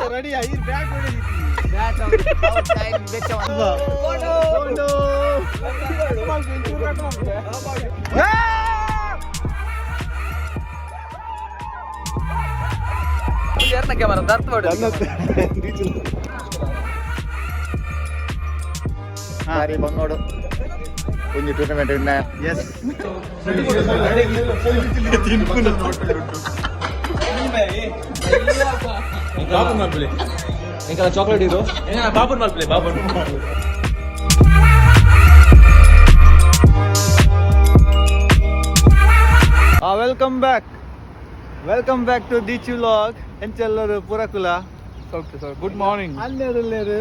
Ready ಆಗಿ bat ಹೊಡೆದಿ bat out time ಬೆಚ್ಚವ ಓಡೋ ಯಾರನ್ನ ಕ್ಯಾಮರಾ ದರ್ತ ಹೊಡೆ ಹಾರಿ ಬಂಗೋಡು ಒಂದು ಟೂರ್ನಮೆಂಟ್ ವಿನ್ನ ಎಸ್ ಬಾಬನ್ ಮಾಡ್ಬಿಡಿ ఇంకా చాక్లెట్ ఇదో బాబన్ ಮಾಡ್ಬಿಡಿ బాబన్ welcome back to this vlog ಎಂಚೆಲ್ಲರು ಪುರಕುಲ ಗುಡ್ ಮಾರ್ನಿಂಗ್ ಅಲ್ಲೇರು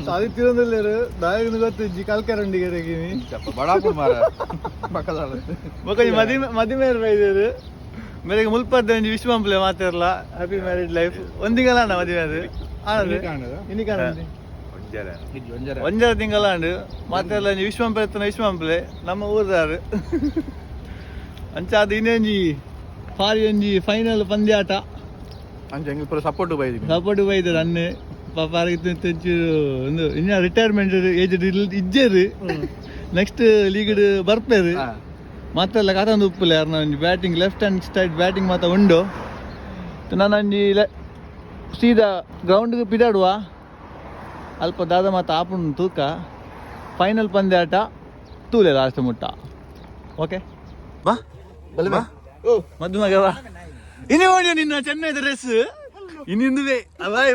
ಅದು ತಿರುಂದಲ್ಲೇರು ದಾಯಿನ ಗೊತ್ತಿಜ್ಜಿ ಕಲ್ಕೆರಂಡಿಗೆ ತೆಗೀನಿ ಬಡಾಪುರ್ ಮಾರ ಮದಿಮೇರು ಬೈದೇರು ಮೇರೆಗೆ ಮುಲ್ಪದ್ದಂಜಿ ವಿಶ್ವಂಪ್ಲೆ ಮಾತಾರಲ್ಲ ಹ್ಯಾಪಿ ಮ್ಯಾರಿಡ್ ಲೈಫ್ ಒಂದಿಂಗಲ ಮದುವೆ ಅದು ಇನಿ ಕಾಣಂడి ಒಂಜರ ತಿಂಗಳಾಂಡು ಮಾತೆಲ್ಲ ವಿಶ್ವಂಪ್ಲೆ ನಮ್ಮ ಊರ್ದಾರು ಅಂಚಾದ ಇನ್ನೇಂಜಿ ಫಾರಿ ಒಂಜಿ ಫೈನಲ್ ಪಂದ್ಯಾಟ ಅಂಚೆ ಪೂರ ಸಪೋರ್ಟ್ ಬೈದರು ಅನ್ನೆ ಪಾಪಾರಿಗೆ ಒಂದು ಇನ್ನ ರಿಟೈರ್ಮೆಂಟ್ ಏಜ್ ಇಜ್ಜೇರು ನೆಕ್ಸ್ಟ್ ಲೀಗ್ ಬರ್ಪೇರು ಮಾತೆಲ್ಲ ಕಾತಂದು ಉಪ್ಪುಲೆ ಯಾರು ಒಂಜಿ batting left hand straight batting ಮಾತ ಉಂಡು ನಾನು ಒಂಜಿ ಸೀದಾ ಗ್ರೌಂಡ್ಗೆ ಪಿದಾಡುವ ಅಲ್ಪ ದಾದ ಮಾತ ಆಪುಂಡು ತೂಕ ಫೈನಲ್ ಪಂದ್ಯಾಟ ತೂಲೆ ಲಾಸ್ಟ್ ಮುಟ್ಟ ಓಕೆ ಬಾ ಬಾ ಮದ್ದು ಮಗ ಬಾ ಇನ್ನೇ ನೋಡಿ ನಿನ್ನ ಚೆನ್ನೈ ಡ್ರೆಸ್ ಇನ್ನಿಂದುವೆ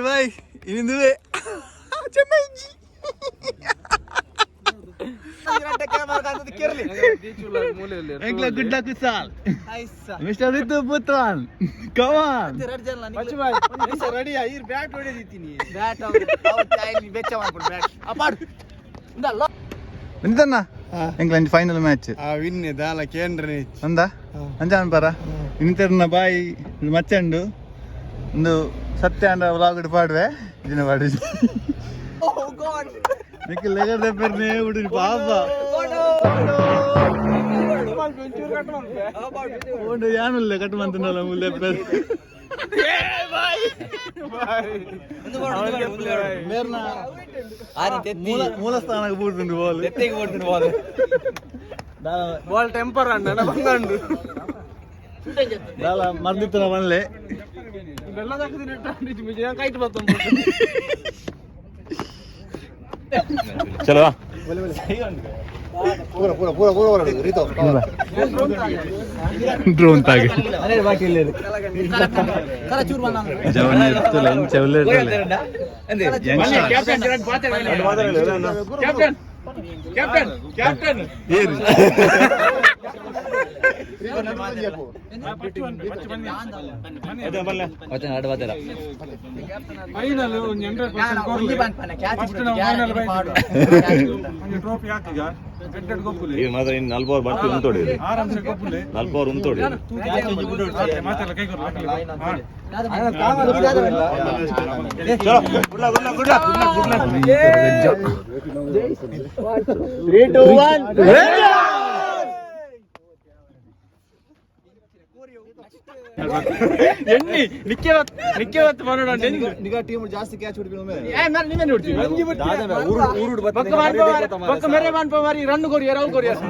ಬಾಯ್ ಇನ್ನಿಂದುವೆ ಚೆನ್ನೈ ಗುಡ್ ಲಕ್ ಸಾಲ್ mister Ritu Puthran come on ready ಆಗಿ ಬ್ಯಾಟ್ ಹೊಡೆದಿತ್ತೀನಿ ಬ್ಯಾಟ್ ಔಟ್ ಟೈಮ್ ಬೆಚ್ಚವ ಬ್ಯಾಟ್ ಅಪಾಡ್ ಇಂದಲ್ಲ ಎಂತನ್ನ ಎಂಗ್ಲ ಫೈನಲ್ ಮ್ಯಾಚ್ ವಿನ್ ದಾಲ ಕೇಂದ್ರ ಅಂದ ಅಂಜಾನ್ ಪರ ಇಂತರ್ನ ಬಾಯಿ ಮಚ್ಚಂಡು ಒಂದು ಸತ್ಯ ಅಂಡ ವ್ಲಾಗ್ ಪಾಡುವೆ ದಿನ ಪಾಡು ಲೆಗರ್ ದೆಪ್ಪರ್ನೇ ಬಿಡಿ ಪಾಪ ಓಡು ಯಾನಲ್ಲ ಕಟ್ ಮಂತನಲ್ಲ ಮುಲ್ಲೆ ಮೂಲ ಸ್ಥಾನಕ್ಕೆ ಬೂಡ್ತೀನಿ ಬಾಲ್ ಬಾಲ್ ಟೆಂಪರ್ ಅಣ್ಣ ಬಂಗಂಡು ಮರ್ದಿತ್ತನ ಮಲ್ಲೆ ಕೈಟ್ ಬರ್ತ ಚಲೋ ಡ್ರೋನ್ ತಾಗೆ ನಲ್ಬೋರ್ ಬರ್ತಿ ಉಂತೋಡಿ ನಲ್ಬೋರ್ ಉಂತೋಡಿ ಎಣ್ಣಿ ನಿಕ್ಕೆ ಹೊತ್ತು ಮಾಡೋಣ ನಿಗ ಟೀಮ್ ಜಾಸ್ತಿ ಕ್ಯಾಚ್ ಹೊಡಿಬೇಕು ನೀವೇ ನೋಡ್ತೀವಿ ರನ್ ಕೊರಿಯರ್ ಅವು ಕೊರಿಯರ್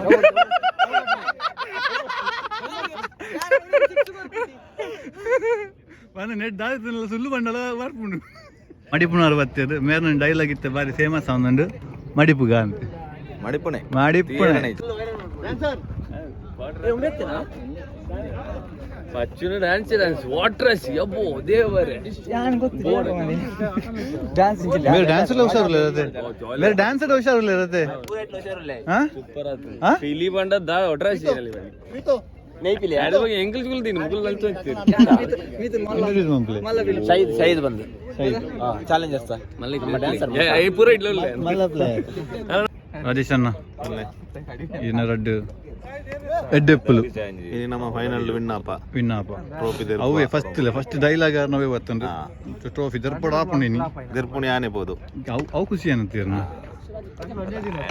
ನೆಟ್ ದಾದಿಲ್ಲ ಸುಳ್ಳು ಬಂಡಲ ಬರ್ಪುಂಡು ಮಡಿಪುನವ್ರು ಬರ್ತೇರು ಮೇರ್ನ ಡೈಲಾಗ್ ಇತ್ತೆ ಬಾರಿ ಫೇಮಸ್ ಅವನಂಡು ಮಡಿಪುಗ ಅಂತ ಮಡಿಪುಣೆ ಪಚ್ಚುನ ಡ್ಯಾನ್ಸ್ ವಾಟ್ರಸ್ ಯಬ್ಬೋ ದೇವರೇ ಡ್ಯಾನ್ಸ್ ಡ್ಯಾನ್ಸ್ ಹುಷಾರಿಲ್ಲದೆ ಪಿಲಿ ಬಂಡದ ವಾಟ್ರಸ್ ನೈಪಿಲಿ ಅದ ಬಗ್ಗೆ ಎಂಗಲ್ ಗುಲ್ದಿನಿ ಮುಗುಲ್ ನಂತ ಶಹೀದ್ ಬಂದು ಚಾಲೆಂಜರ್ಸ್ ಪೂರ ರಾಜೇಶ್ ಅಣ್ಣ ಇನ್ನ ರಡ್ಡು ಎಡ್ಡೆಪ್ಪಲು ఇది ನಮ್ಮ ಫೈನಲ್ ವಿನ್ನಾಪ ಟ್ರೋಫಿ ಅವೇ ಫಸ್ಟ್ ಡೈಲಾಗ್ ನಾವೇ ಬರ್ತಂದ್ರೆ ಟ್ರೋಫಿ ದರ್ಪಡ ಆಪುಣಿನಿ ದರ್ಪುಣಿ ಆನೆ ಬೋದು ಅವು ಖುಷಿ ಅನ್ನತ್ತೀರ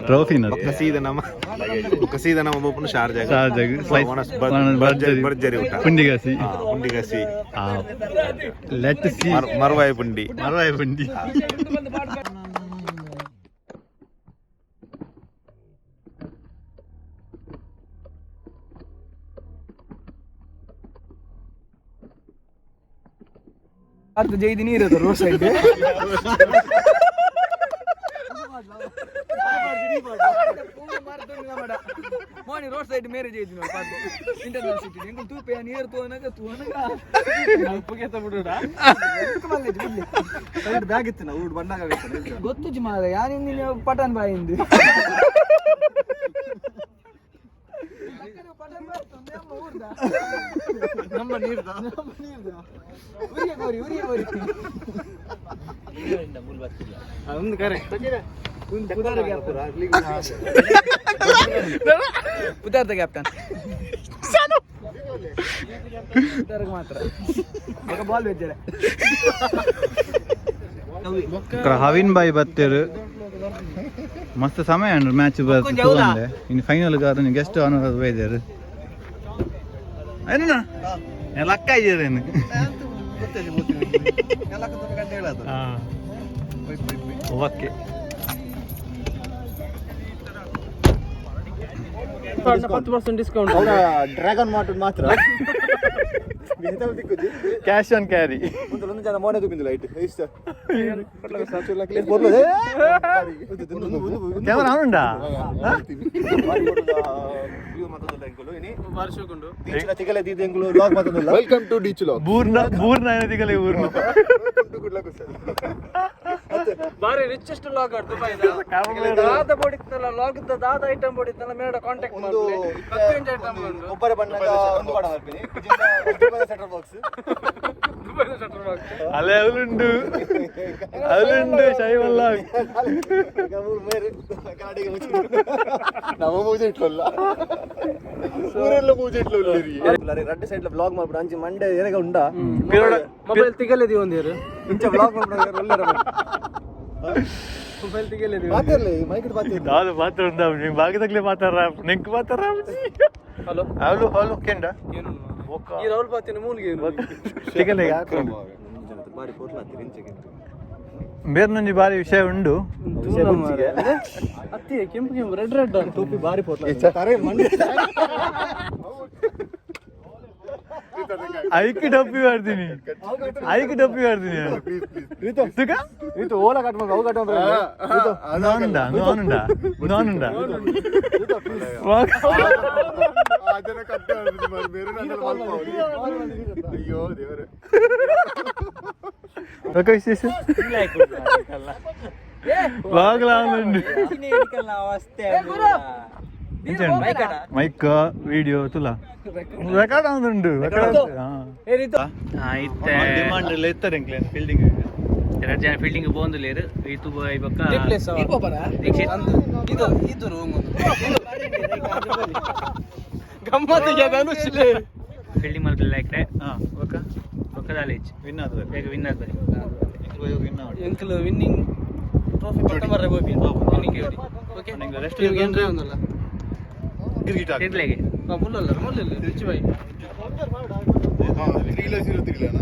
ಟ್ರೋಫಿನ ಸೀದ ನಮ್ಮ ಒಬ್ಬನು ಶಾರ್ಜಾಗ ಭರ್ಜರಿ ಊಟ ಪುಂಡಿಗಾಸಿ ಉಂಡಿಗಸಿ ಲೆಟ್ ಸಿ ಮರವಾಯಿ ಪುಂಡಿ ಅರ್ಧ ಜೈದಿ ನೀರು road side Moni road side marriage ಐತಿ ನೋಡಿ ಪಾರ್ದು ಇಂಟರ್ನಲ್ ಸಿಟಿ ನಿಂಗೆ ತೂಪೆ ನೀರು ತೂನಗ ಉಪ್ಪಗೆ ಬಿಡೋಡ ಬ್ಯಾಗ್ ಇತ್ತು ನಾ ಊಟ ಬಂದಾಗ ಗೊತ್ತು ಮಾರ ಯಾನಿಂದ ಪಟಾನ್ ಬಾಯಿಂದು ನಮ್ಮ ನೀರ್ದ ಒಂದು ಕರೆ ಪುದಾರ್ಥ ಕ್ಯಾಪ್ಟನ್ ಮಾತ್ರ ಬಾಲ್ ಬೆಜ್ಜರೆ ಹವಿನ್ ಬಾಯಿ ಬತ್ತೇರು ಮಸ್ತ್ ಸಮಯ ಉಂಟು ಮ್ಯಾಚ್ ಬರ್ತದೆ ಇನ್ನು ಫೈನಲ್ ಗೆಸ್ಟ್ ಅನ್ನೋದು ಬೈದಾರು ಏನ ಲಕ್ಕ ಇದ್ದೇನೆ ಓಕೆ ಡಿಸ್ಕೌಂಟ್ ಡ್ರ್ಯಾಗನ್ ಮಾರ್ಟ್ ಮಾತ್ರ ಕ್ಯಾಶ್ ಆನ್ ಕ್ಯಾರಿ ಒಂದು ಜನ ಮೋನೆ ತುಗಿಂದು ಲೈಟ್ ಇಷ್ಟ ಕ್ಯಾಮರಾ ಅವನುಂಡಾ ವೆಲ್ಕಮ್ ಟು ಡಿ ಚುಲೋ ಬೂರ್ನ ತಿಗಲೆ ಊರ್ನ ಬಾರಿ ರಿಚೆಸ್ಟ್ ಲಾಗ್ ಆಡ್ತು ದಾದ ಬೋಡಿತ್ತಲ್ಲ ಲಾಗ್ ದಾದ ಐಟಮ್ ಬೋಡಿತ್ತಲ್ಲ ಮೇಡ ಕಾಂಟ್ಯಾಕ್ಟ್ ಮಾಡ್ಲಿ 15 ಐಟಮ್ ಒಬ್ಬರ ಬಣ್ಣದ ಒಂದು ಬಾಡ ಮಾಡ್ತೀನಿ ಸೆಟರ್ ಬಾಕ್ಸ್ ಅಲ್ಲೇ ಅವಳುಂಡು ಶೈವಲ್ಲ ನಮ್ಮ ಪೂಜೆ ಇಟ್ಲಲ್ಲ ಊರೆಲ್ಲ ಪೂಜೆ ಇಟ್ಲು ರೆಡ್ ಸೈಡ್ ಬ್ಲಾಗ್ ಮಾಡ್ಬಿಡ ಅಂಚಿ ಮಂಡೆ ಏನಾಗ ಉಂಡಾ ಮೊಬೈಲ್ ತಿಗಲೇದಿ ಒಂದೇರು ಇಂಚ ಬ್ಲಾಗ್ ಮಾಡ್ಬಿಡ ಒಳ್ಳೆ ಮೊಬೈಲ್ ತಿಗಲೇದಿ ಮಾತಾಡ್ಲಿ ಮೈಕ್ ಮಾತಾಡ್ಲಿ ನಾನು ಮಾತಾಡ್ದ ನೀವು ಭಾಗದಾಗ್ಲೇ ಮಾತಾಡ್ರ ನಿಂಕ್ ಮಾತಾಡ್ರ ಹಲೋ ಹಲೋ ಹಲೋ ಕೆಂಡ ಏನು ಈ ರೌಲ್ ಪಾತಿನ ಮೂನ್ಗೆ ತಿಗಲೆ ಬಾರಿ ಫೋಟೋ ಹಾಕ್ತೀರಿ ಇಂಚೆಗೆ ಬೇರೆ ನಂಜಿ ಬಾರಿ ವಿಷಯ ಉಂಡು ಅತ್ತಿ ಕೆಂಪು ರೆಡ್ ಟೋಪಿ ಬಾರಿ ಫೋಟೋ ಐಕಿ ಡಪ್ಪಿ ಮಾಡ್ತೀನಿ ಇದು ಓಲ ಕಟ್ಕೊಂಡು ಅವು ಕಟ್ಕೊಂಡು ನಾನುಂಡ ಅಯ್ಯೋ ದೇವರೇ ವಿಶೇಷ ಬಾಗ್ಲಾಂಡು ಮೈಕ್ ವಿಡಿಯೋ ತುಲಾ ರೆಕಾರ್ಡ್ ಆಗುಂಡು ಡಿಮಾಂಡ್ ಎತ್ತಾರೆ ಫೀಲ್ಡಿಂಗ್ ಎರಡು ಜನ ಫೀಲ್ಡಿಂಗ್ ಬೋಂದುಲೇರು ಈತು ಬೊಕ್ಕ ಇದು ರೂಮ್ ಗಮ್ಮತ್ತಿಗೆ ಅನುಷ್ಲೆ ಫೀಲ್ಡಿಂಗ್ ಮಲ್ಪಲೆ ಲೈಕ್ರೆ ಓಕೆ ಒಕ್ಕದಾಲೇಜ್ ವಿನ್ ಆದ್ರೆ ಬೇಗ ವಿನ್ ಆಗ್ಬರಿ ಎಂಕಲ್ ವಿನ್ನಿಂಗ್ ಟ್ರೋಫಿ ಪಟ್ಟ ಮರ್ರೆ ಹೋಗಿ ವಿನ್ನಿಂಗ್ ಹೇಳಿ ಓಕೆ ರೆಸ್ಟ್ ಏನ್ರೆ ಒಂದಲ್ಲ ಗಿರ್ಗಿಟ್ ಹಾಕಿ ತಿರ್ಲೆಗೆ ಮುಲ್ಲ ರಿಚ್ ಬೈ 303 ಅಣ್ಣ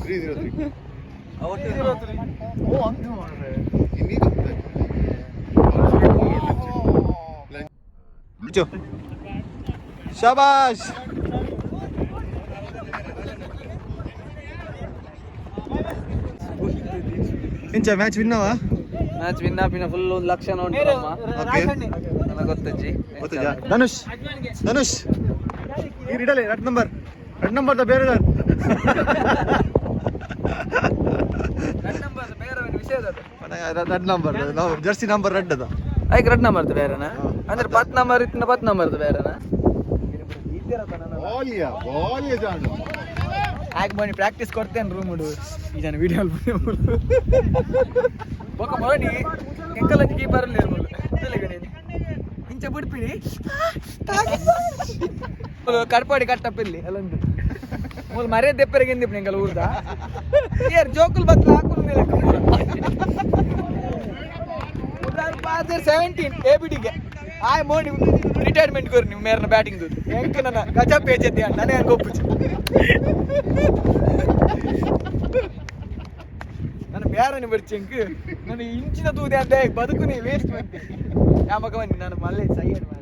303 ಓ ಅಂತ ಮಾಡ್ರೆ ಶಾಬಾಷ್ ಇಂಚ ಮ್ಯಾಚ್ ವಿನ್ನವ ಮ್ಯಾಚ್ ವಿನ್ ಆಪಿನ ಫುಲ್ 1 ಲಕ್ಷ ನೋಡ್ರಮ್ಮ ಓಕೆ ನನಗೆ ಗೊತ್ತಜ್ಜಿ ಗೊತ್ತಾ ಧನುಷ್ ಈ ಇಡಲಿ ರೆಡ್ ನಂಬರ್ ದ ಬೇರೆ ರೆಡ್ ನಂಬರ್ ನಾವು ಜರ್ಸಿ ನಂಬರ್ ರೆಡ್ ಅದ ಐಕ್ ರೆಡ್ ನಂಬರ್ ಬೇರೆನ ಅಂದ್ರೆ 10 ನಂಬರ್ ಇತ್ತಿನ 10 ನಂಬರ್ ಬೇರೆನ ಬಾಲಿಯ ಜಾನು ಆಗ ಬನ್ನಿ ಪ್ರಾಕ್ಟೀಸ್ ಕೊಡ್ತೇನೆ ರೂಮ್ ಹುಡು ಈ ಜನ ವಿಡಿಯೋ ಬೊಕ್ಕ ಮಾಡಿ ಎಂಕಲ್ ಕೀಪರ್ ಅಲ್ಲಿ ಇಂಚ ಬಿಡ್ಪಿಡಿ ಕಡ್ಪಾಡಿ ಕಟ್ಟಪ್ಪಿಲ್ಲಿ ಅಲ್ಲೊಂದು ಮೂಲ ಮರ್ಯಾದೆ ದೆಪ್ಪರಿಗೆ ಎಂದಿಪ್ಪ ಎಂಕಲ್ ಊರ್ದ ಏರ್ ಜೋಕುಲ್ ಬತ್ಲ ಹಾಕುಲ್ ಮೇಲೆ ಪಾದೆ अंडर 17 एबीडी आय मोड रिटायरमेंट कर ನೀವು ಮೇರ್ನ ಬ್ಯಾಟಿಂಗ್ ಹೆಂಕ ನನ್ನ ಗಜ ಪೇಜತೆ ನಾನೇ ಅನ್ಕೋಪುಚು ನನ್ನ ಬ್ಯಾರನೆ ಬರ್ಚೆಂಕ್ ನಾನು ಇಂಚಿನ ತೂದೆ ಅಂತ ಬದುಕುನಿ ವೇಸ್ಟ್ ಮಾಡ್ತೀನಿ ಯಾಮಗ ಬನ್ನಿ ನಾನು ಮಲ್ಲೆ ಸೈಯಡ್ ಮಾಡಿ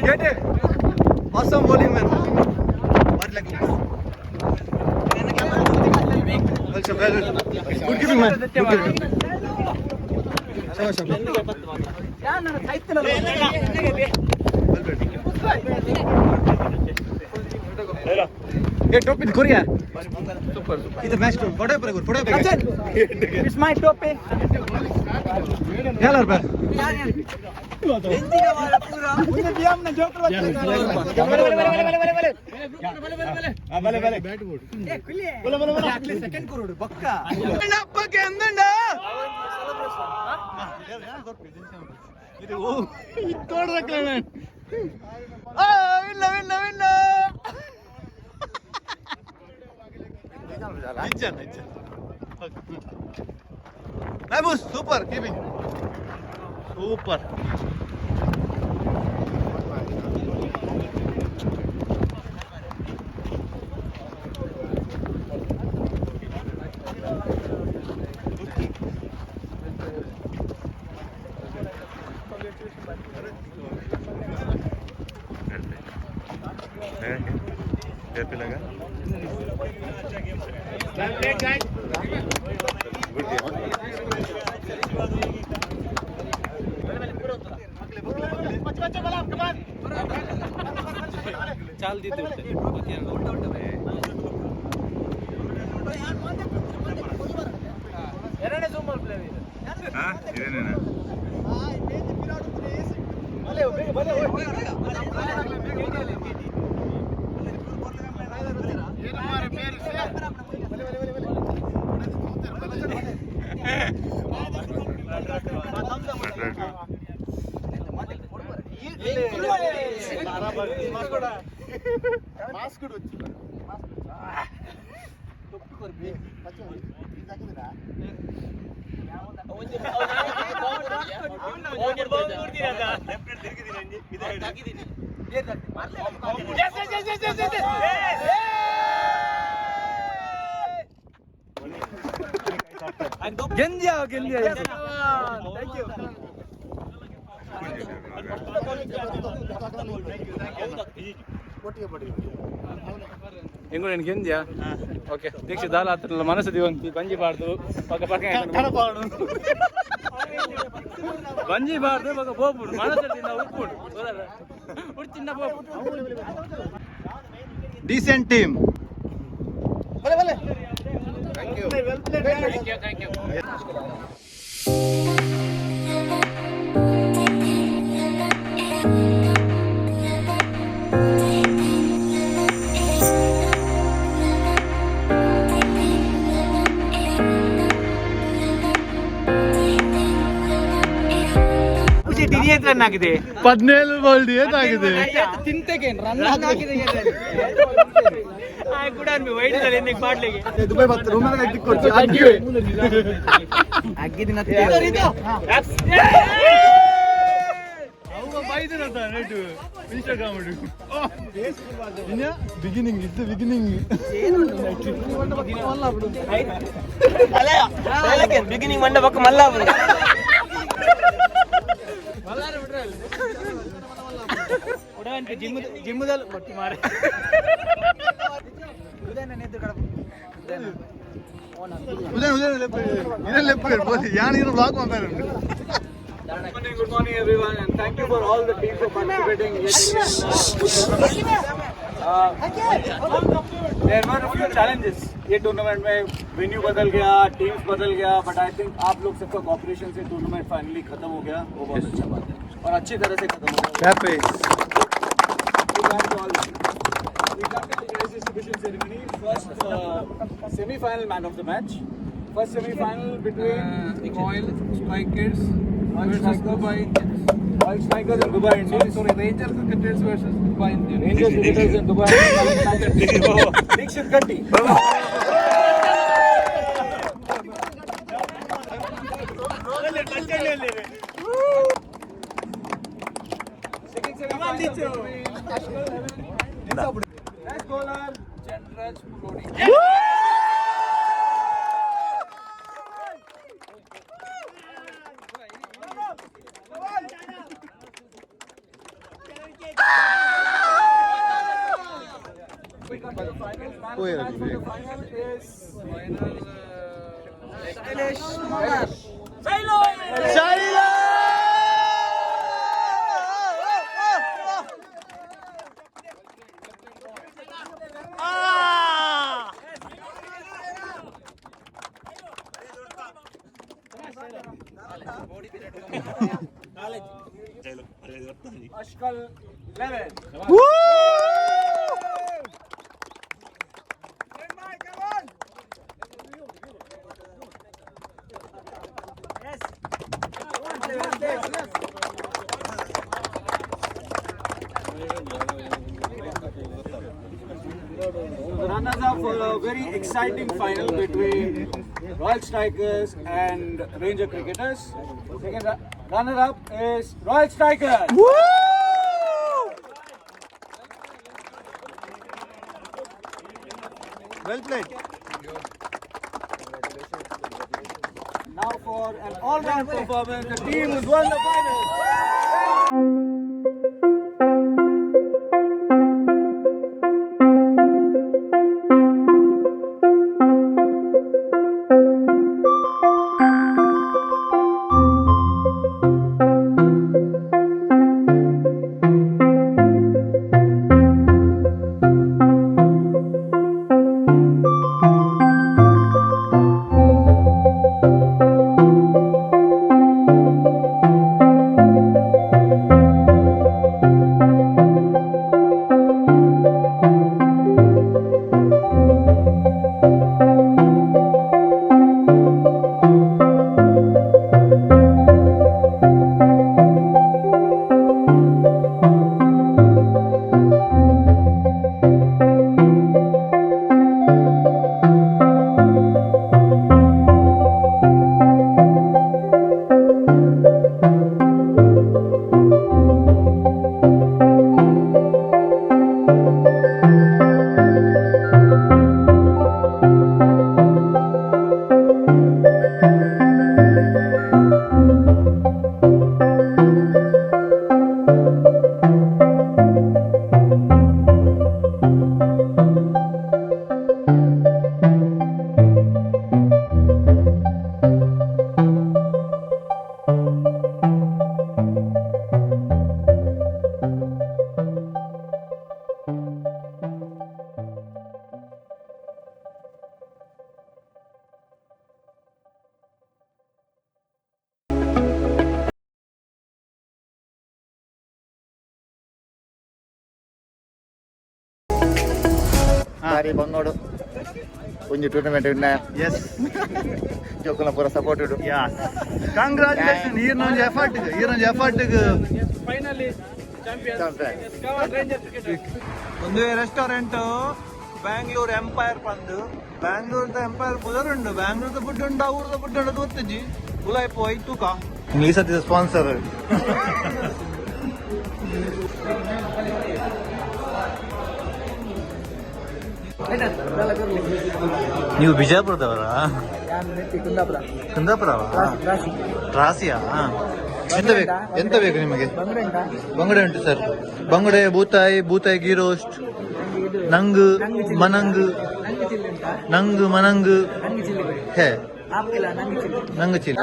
Get it. Awesome bowling, man. What like this? Also well. Good keeping, man. Good keeping. Hey, topi Korea. Super. It's a match too. Photo पर फोटो पे. It's my topi. यार पर. हिंदी का वाला पूरा. मुझे दिया हमने जोकर बच्चे. बले. Bat board. ए खुले. बोले. अगले सेकंड करोड़ पक्का. नप्पा के अंदर ना. ಇದು ತೋಡ್ ರಕ್ಕಲನೆ ಆ ವಿನ್ನ ನಿಜ ನೈಸ್ ಸೂಪರ್ ಕೀಪಿಂಗ್ ಸೂಪರ್ कैसे लगा चाल दी थी ಎರಡನೇ ಜೂಮ್ ಅಲ್ಲಿ ಪ್ಲೇ ಇದೆ ಹಾ ಇದೇನೇನಾ ಗೆಂದ್ಯಾ ಥ್ಯಾಂಕ್ ಯು ಹೆಂಗೋ నేను ಗೆಂದ್ಯಾ ಓಕೆ దీక్ష దాలాత్రల మనసు దివంతి బంజి బార్దు పక్క పక్క కనపాడు బంజి బార్దు పక్క పోపుడు మనసు తిన్న ఉప్పుడు ఉడి చిన్న పోపు decent team భలే Thank you. Thank you run ಆಗಿದೆ 17 ಬಾಲ್ ಏನಾಗಿದೆ ತಿಂತೆಗೆ ರನ್ ಆಗಿದೆ ಕೂಡ ವೈಟ್ ಅಲ್ಲಿ ಮಾಡ್ಲಿಗೆ ದುಬೈ ಬತ್ತ ರೂಮಲ್ಲಿ ಎತ್ತಿ ಕೊಡ್ತೀವಿ ಆಗಿದಿನ ಅವ ಬೈದನಂತ ನೆಟ್ ಇನ್ಸ್ಟಾಗ್ರಾಮ್ ಮಾಡಿ ಇನ್ನ ಬಿಗಿನಿಂಗ್ ಇತ್ತು ಬಿಗಿನಿಂಗ್ ಬಿಗಿನಿಂಗ್ ಮಂಡ ಪಕ್ಕ ಮಲ್ಲ ಜಿಮ್ಮದಲ್ಲಿ ಬಟ್ಟಿ ಮಾರ ಇದೇನ ಎದ್ದು Kadapa Good morning everyone, and thank you for all the teams for participating. There were a few challenges. ये टूर्नामेंट में वेन्यू बदल गया, टीम्स बदल गया, बट आई थिंक आप लोग सबका कॉपरेशन से टूर्नामेंट फाइनली खत्म हो गया. वो बहुत अच्छा बात है और अच्छी तरह से खत्म हो गया. We got the prize distribution ceremony. First semi-final man of the match. First semi-final between Royal Strikers versus Dubai Indians. Royal Strikers and Dubai Indians. Sorry, Rangers Cricketers versus Dubai Indians. Rangers Cricketers and Dubai Indians. Dixit Gatti. Second semi-final between Last bowler, Chandraj Purodi. Ashkal 11. The runners up for a very exciting final between Royal Strikers and Ranger Cricketers. Second runner up is Royal Strikers. Well played. Now for an all-round performance, the team who's won the final. Mari bangodu. Unju tournament winner. Yes. Jokala pura supported. Yes. Congratulations. Here no effort. Finally, champions. Come on, Ranger Cricketers. ಒಂದು restaurant Bangalore empire ಬಂದು ಬ್ಯಾಂಗ್ಳೂರ್ದ empire ಬುದರುಂಡು ಬ್ಯಾಂಗ್ಳೂರ್ದ food ಉಂಡು ಅವ್ರದ food ಉಂಡು ಗೊತ್ತಿಜ್ಜಿ ಉಲಾಯ್ ಪೋಯ್ ತೂಕ English ಹತ್ತಿದ sponsor ನೀವು ಬಿಜಾಪುರದವರ ಕುಂದಾಪುರವ ರಾಸಿಯಾ ಎಂತ ಬೇಕು ನಿಮಗೆ ಬಂಗಡೆ ಉಂಟು ಸರ್ ಬಂಗಡೆ ಬೂತಾಯಿ ಗೀ ರೋಸ್ಟ್ ನಂಗ್ ಮನಂಗ್ ಹೇ ನಂಗೆ ಚಿಲ್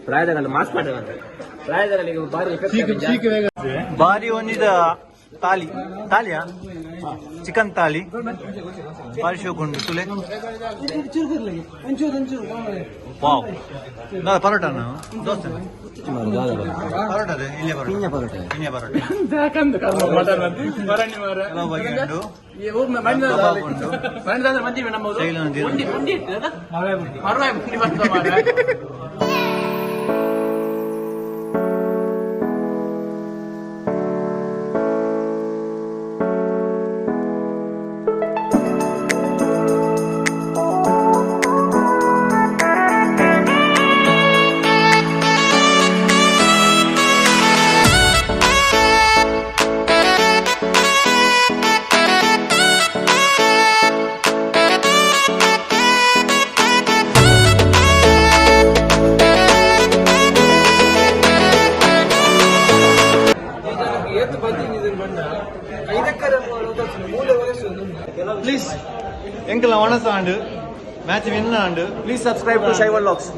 ಪ್ರಾಯದಾಗ ಮಾಸ್ ಮಾಡ್ಯಾರ ಪ್ರಾಯದಾಗ ಭಾರಿ ಬಾರಿ ಒಂದಿದ ತಾಲಿಯಾ ಚಿಕನ್ ತಾಲಿ ಬಾರಿ ಶೋಕೊಂಡು ತುಲೆ ವಾವ್ ಪರೋಟ ನಾವು ದೋಸೆ ಪರೋಟ ಅದೇ ಇಲ್ಲೇ ಪರೋಟ ಕೆಲವು ಬಗೆ ಉಂಟು ಪ್ಲೀಸ್ ಎಂಕಲ ಒಣಸ ಆಂಡು ಮ್ಯಾಚ್ ವಿನ್ ಆಂಡು please subscribe to Shaiva vlogs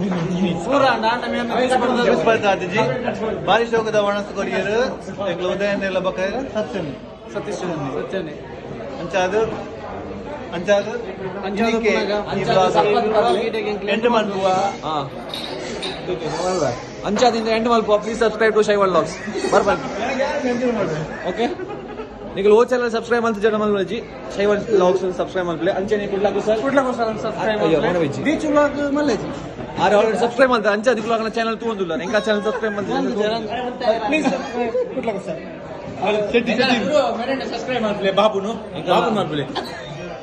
news ಬರ್ತಾದಿಜಿ ಬಾರಿ ಶೋಕದ ಒಣಸ ಕೊರಿಯರು ಎಂಕಲ ಉದಯನೆಲ್ಲ ಬಕಾಯ ಸತ್ಯಶ್ರೀ ಅಂಚಾದು ಎಂಟು ಮಲ್ಪುವ ಅಂಚಾದಿಂದ end ಮಲ್ಪ please subscribe to Shaiva vlogs ಬರ್ಬನ್ನಿ okay ನೀವು ಓ ಚಾನಲ್ ಸಬ್ಸ್ಕ್ರೈಬ್ ಅಂತ ಜನ ಮಲ್ಪಿ ಶೈವ ವ್ಲಾಗ್ಸ್ ಸಬ್ಸ್ಕ್ರೈಬ್ ಮಲ್ಪಲೆ ಅಂಚೆ ನೀವು ಕುಡ್ಲಾಕು ಸರ್ ಸಬ್ಸ್ಕ್ರೈಬ್ ಬೀಚ್ ವ್ಲಾಗ್ ಮಲ್ಲೇಜಿ ಆರೆ ಆಲ್ರೆಡಿ ಸಬ್ಸ್ಕ್ರೈಬ್ ಮಾಡ್ತಾರೆ ಅಂಚೆ ಅದಕ್ಕೆ ವ್ಲಾಗ್ನ ಚಾನಲ್ ತಗೊಂಡಿಲ್ಲ ಎಂಕ ಚಾನಲ್ ಸಬ್ಸ್ಕ್ರೈಬ್ ಮಾಡ್ತಾರೆ ಪ್ಲೀಸ್ ಕುಡ್ಲಾಕು ಸರ್ ಸಬ್ಸ್ಕ್ರೈಬ್ ಮಾಡ್ಲಿ ಬಾಬುನು ಮಲ್ಪಲೆ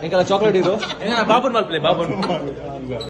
ಎಂಕಲ ಚಾಕ್ಲೇಟ್ ಇರೋ ಬಾಬುನ್ ಮಲ್ಪಲೆ ಬಾಬುನ್